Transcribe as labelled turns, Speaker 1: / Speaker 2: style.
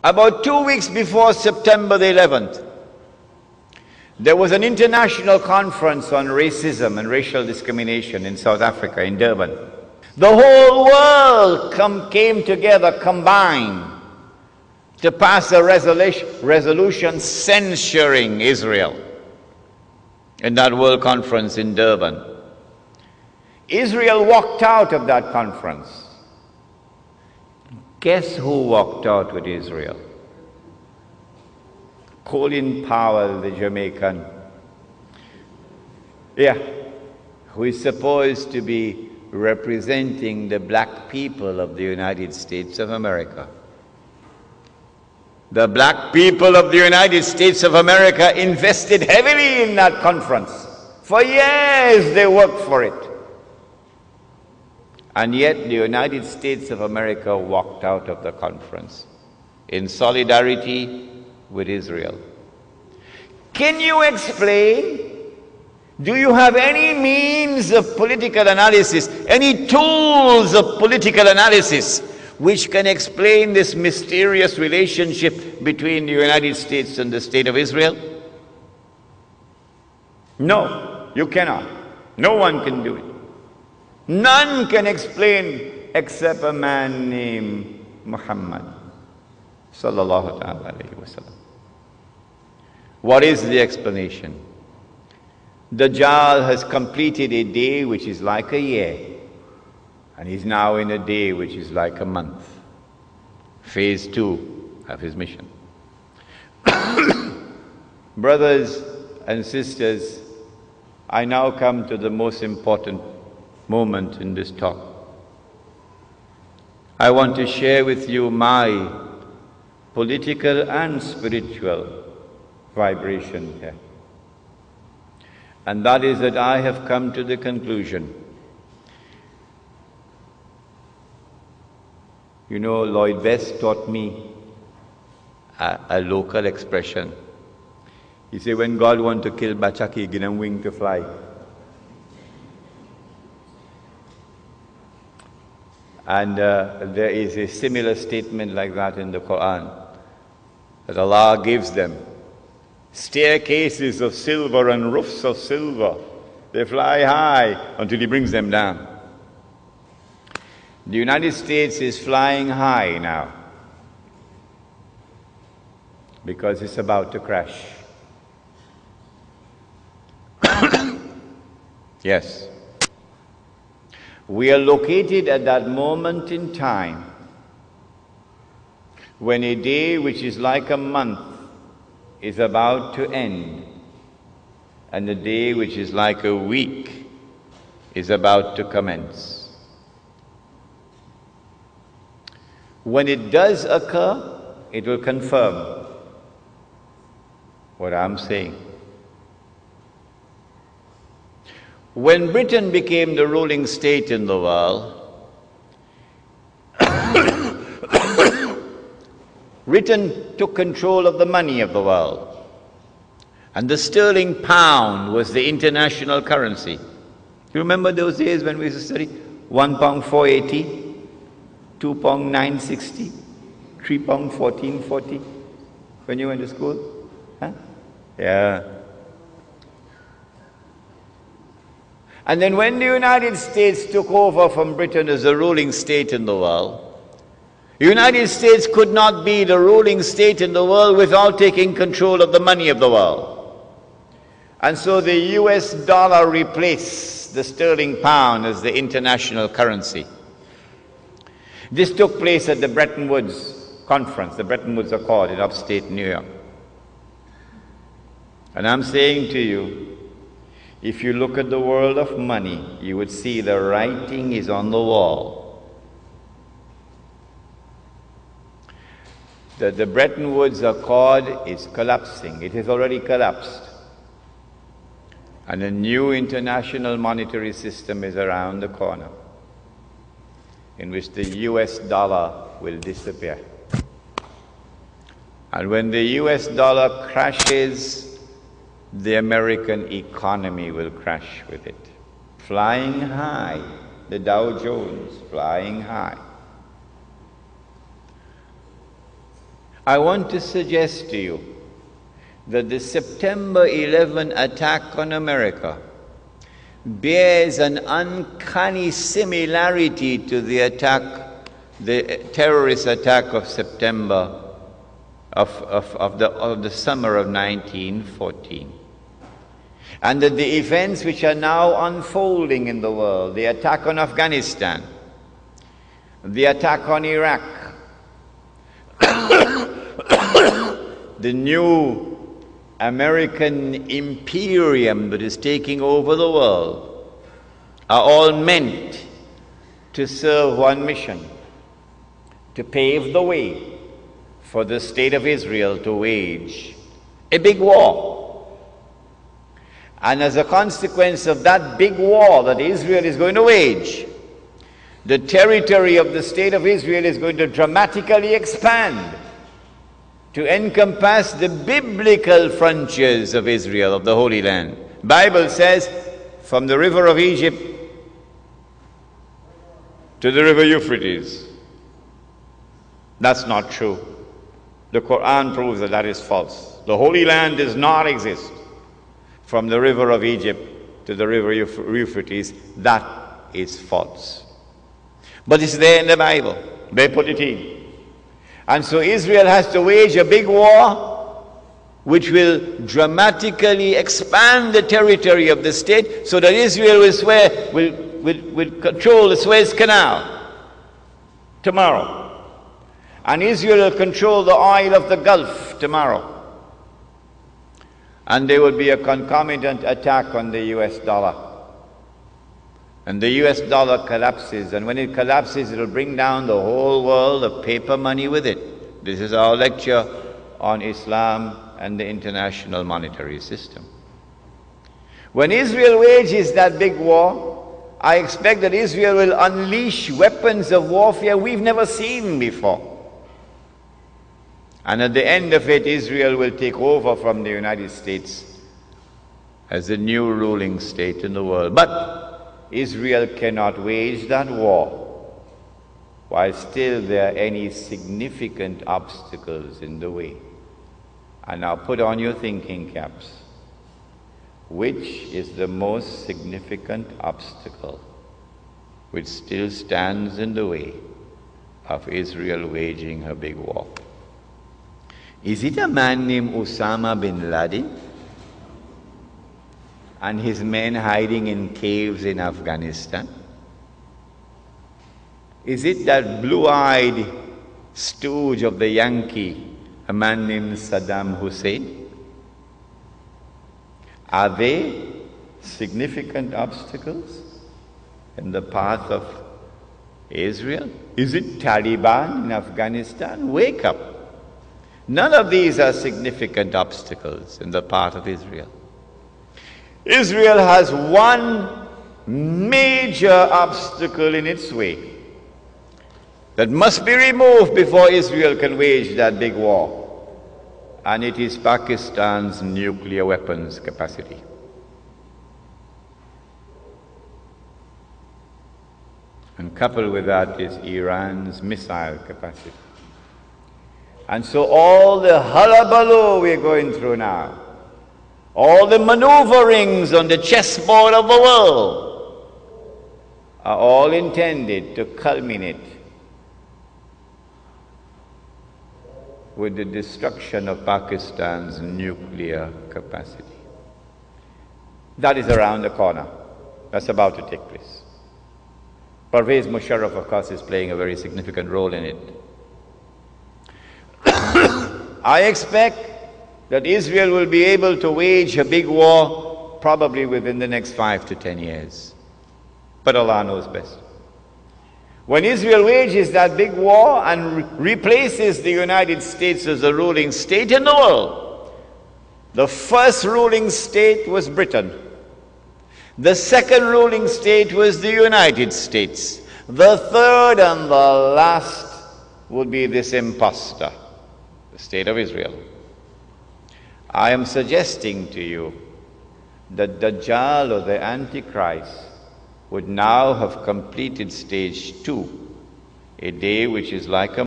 Speaker 1: About 2 weeks before September the 11th, there was an international conference on racism and racial discrimination in South Africa, in Durban. The whole world came together, combined, to pass a resolution censuring Israel in that world conference in Durban. Israel walked out of that conference. Guess who walked out with Israel? Colin Powell, the Jamaican, who is supposed to be representing the black people of the United States of America. The black people of the United States of America invested heavily in that conference. For years they worked for it. And yet the United States of America walked out of the conference in solidarity with Israel. Can you explain? Do you have any means of political analysis, any tools of political analysis which can explain this mysterious relationship between the United States and the State of Israel? No, you cannot. No one can do it. None can explain except a man named Muhammad sallallahu alayhi wa sallam. What is the explanation? Dajjal has completed a day which is like a year, and he's now in a day which is like a month. Phase 2 of his mission. Brothers and sisters, I now come to the most important moment in this talk. I want to share with you my political and spiritual vibration here. And that is that I have come to the conclusion. You know, Lloyd Best taught me a local expression. He said, when God wants to kill Bachaki, give him wing to fly. And there is a similar statement like that in the Quran, that Allah gives them staircases of silver and roofs of silver. They fly high until He brings them down. The United States is flying high now because it's about to crash. Yes. We are located at that moment in time when a day which is like a month is about to end, and a day which is like a week is about to commence. When it does occur, it will confirm what I'm saying. When Britain became the ruling state in the world, Britain took control of the money of the world. And the sterling pound was the international currency. You remember those days when we used to study? £1 480, £2 960, £3 1440 when you went to school? Huh? Yeah. And then when the United States took over from Britain as the ruling state in the world, the United States could not be the ruling state in the world without taking control of the money of the world. And so the US dollar replaced the sterling pound as the international currency. This took place at the Bretton Woods conference, the Bretton Woods Accord in upstate New York. And I'm saying to you, if you look at the world of money, you would see the writing is on the wall. The Bretton Woods Accord is collapsing. It has already collapsed. And a new international monetary system is around the corner, in which the US dollar will disappear. And when the US dollar crashes, the American economy will crash with it. Flying high, the Dow Jones flying high. I want to suggest to you that the September 11 attack on America bears an uncanny similarity to the terrorist attack of September of the summer of 1914. And that the events which are now unfolding in the world, the attack on Afghanistan, the attack on Iraq, the new American imperium that is taking over the world, are all meant to serve one mission: to pave the way for the state of Israel to wage a big war. And as a consequence of that big war that Israel is going to wage, the territory of the state of Israel is going to dramatically expand to encompass the biblical frontiers of Israel, of the Holy Land. Bible says, from the river of Egypt to the river Euphrates. That's not true. The Quran proves that that is false. The Holy Land does not exist from the river of Egypt to the river Euphrates. That is false. But it's there in the Bible. They put it in. And so Israel has to wage a big war which will dramatically expand the territory of the state, so that Israel will control the Suez Canal tomorrow. And Israel will control the oil of the Gulf tomorrow. And there will be a concomitant attack on the US dollar. And the US dollar collapses, and when it collapses, it will bring down the whole world of paper money with it. This is our lecture on Islam and the international monetary system. When Israel wages that big war, I expect that Israel will unleash weapons of warfare we've never seen before. And at the end of it, Israel will take over from the United States as the new ruling state in the world. But Israel cannot wage that war while still there are any significant obstacles in the way. And now put on your thinking caps. Which is the most significant obstacle which still stands in the way of Israel waging her big war? Is it a man named Osama bin Laden and his men hiding in caves in Afghanistan? Is it that blue-eyed stooge of the Yankee, a man named Saddam Hussein? Are they significant obstacles in the path of Israel? Is it Taliban in Afghanistan? Wake up. None of these are significant obstacles in the path of Israel. Israel has one major obstacle in its way that must be removed before Israel can wage that big war, and it is Pakistan's nuclear weapons capacity. And coupled with that is Iran's missile capacity. And so all the hullabaloo we're going through now, all the maneuverings on the chessboard of the world, are all intended to culminate with the destruction of Pakistan's nuclear capacity. That is around the corner. That's about to take place. Pervez Musharraf, of course, is playing a very significant role in it. I expect that Israel will be able to wage a big war probably within the next 5 to 10 years. But Allah knows best. When Israel wages that big war and replaces the United States as the ruling state in the world, the first ruling state was Britain. The second ruling state was the United States. The third and the last would be this imposter, the state of Israel. I am suggesting to you that Dajjal, or the Antichrist, would now have completed stage 2, a day which is like a